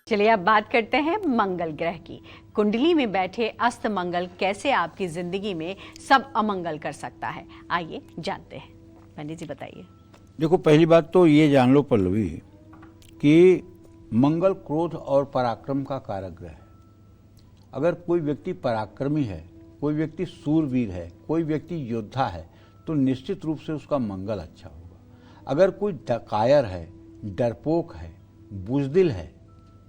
चलिए अब बात करते हैं मंगल ग्रह की। कुंडली में बैठे अस्त मंगल कैसे आपकी जिंदगी में सब अमंगल कर सकता है, आइए जानते हैं। पंडित जी बताइए। देखो, पहली बात तो ये जान लो पल्लवी कि मंगल क्रोध और पराक्रम का कारक ग्रह है। अगर कोई व्यक्ति पराक्रमी है, कोई व्यक्ति सूरवीर है, कोई व्यक्ति योद्धा है, तो निश्चित रूप से उसका मंगल अच्छा होगा। अगर कोई कायर है, डरपोक है, बुजदिल है,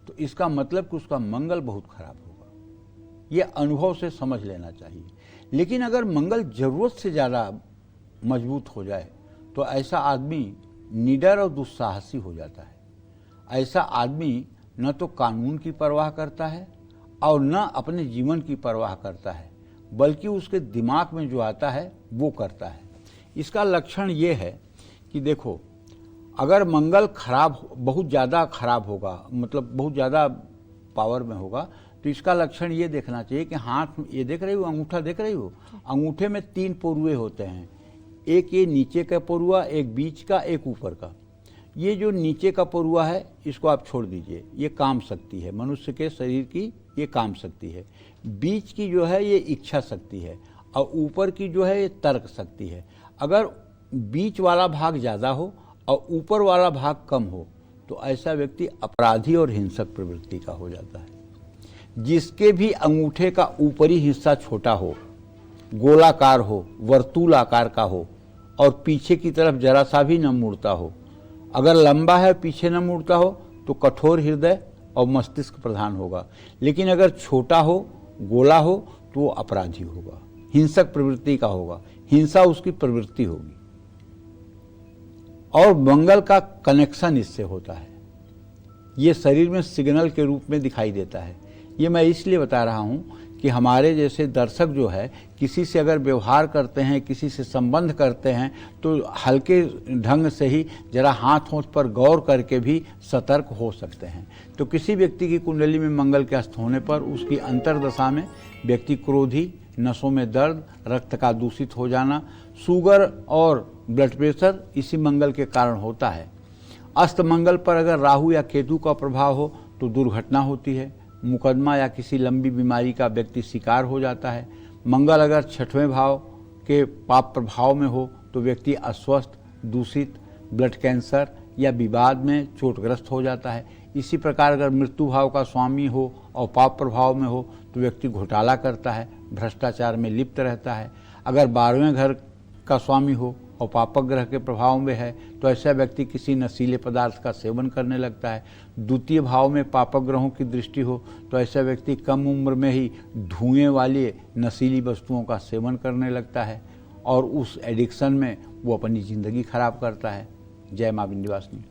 तो इसका मतलब कि उसका मंगल बहुत खराब होगा। ये अनुभव से समझ लेना चाहिए। लेकिन अगर मंगल जरूरत से ज़्यादा मजबूत हो जाए तो ऐसा आदमी निडर और दुस्साहसी हो जाता है। ऐसा आदमी न तो कानून की परवाह करता है और न अपने जीवन की परवाह करता है, बल्कि उसके दिमाग में जो आता है वो करता है। इसका लक्षण ये है कि देखो, अगर मंगल बहुत ज़्यादा खराब होगा, मतलब बहुत ज़्यादा पावर में होगा, तो इसका लक्षण ये देखना चाहिए कि हाथ, ये देख रही हो, अंगूठा देख रही हो, अंगूठे में 3 पोरुए होते हैं। एक ये नीचे का पोरुआ, एक बीच का, एक ऊपर का। ये जो नीचे का पोरुआ है इसको आप छोड़ दीजिए, ये काम शक्ति है, मनुष्य के शरीर की ये काम शक्ति है। बीच की जो है ये इच्छा शक्ति है और ऊपर की जो है ये तर्क शक्ति है। अगर बीच वाला भाग ज़्यादा हो और ऊपर वाला भाग कम हो तो ऐसा व्यक्ति अपराधी और हिंसक प्रवृत्ति का हो जाता है। जिसके भी अंगूठे का ऊपरी हिस्सा छोटा हो, गोलाकार हो, वर्तुल आकार का हो और पीछे की तरफ जरा सा भी न मुड़ता हो, अगर लंबा है पीछे न मुड़ता हो तो कठोर हृदय और मस्तिष्क प्रधान होगा। लेकिन अगर छोटा हो, गोला हो तो वो अपराधी होगा, हिंसक प्रवृत्ति का होगा, हिंसा उसकी प्रवृत्ति होगी। और मंगल का कनेक्शन इससे होता है, ये शरीर में सिग्नल के रूप में दिखाई देता है। ये मैं इसलिए बता रहा हूँ कि हमारे जैसे दर्शक जो है, किसी से अगर व्यवहार करते हैं, किसी से संबंध करते हैं, तो हल्के ढंग से ही जरा हाथ होंठ पर गौर करके भी सतर्क हो सकते हैं। तो किसी व्यक्ति की कुंडली में मंगल के अस्त होने पर उसकी अंतर्दशा में व्यक्ति क्रोधी, नसों में दर्द, रक्त का दूषित हो जाना, शुगर और ब्लड प्रेशर इसी मंगल के कारण होता है। अस्त मंगल पर अगर राहु या केतु का प्रभाव हो तो दुर्घटना होती है, मुकदमा या किसी लंबी बीमारी का व्यक्ति शिकार हो जाता है। मंगल अगर 6वें भाव के पाप प्रभाव में हो तो व्यक्ति अस्वस्थ, दूषित, ब्लड कैंसर या विवाद में चोटग्रस्त हो जाता है। इसी प्रकार अगर मृत्यु भाव का स्वामी हो और पाप प्रभाव में हो तो व्यक्ति घोटाला करता है, भ्रष्टाचार में लिप्त रहता है। अगर 12वें घर का स्वामी हो और पापक ग्रह के प्रभाव में है तो ऐसा व्यक्ति किसी नशीले पदार्थ का सेवन करने लगता है। द्वितीय भाव में पापक ग्रहों की दृष्टि हो तो ऐसा व्यक्ति कम उम्र में ही धुएं वाली नशीली वस्तुओं का सेवन करने लगता है और उस एडिक्शन में वो अपनी ज़िंदगी खराब करता है। जय माँ विंध्यवासिनी।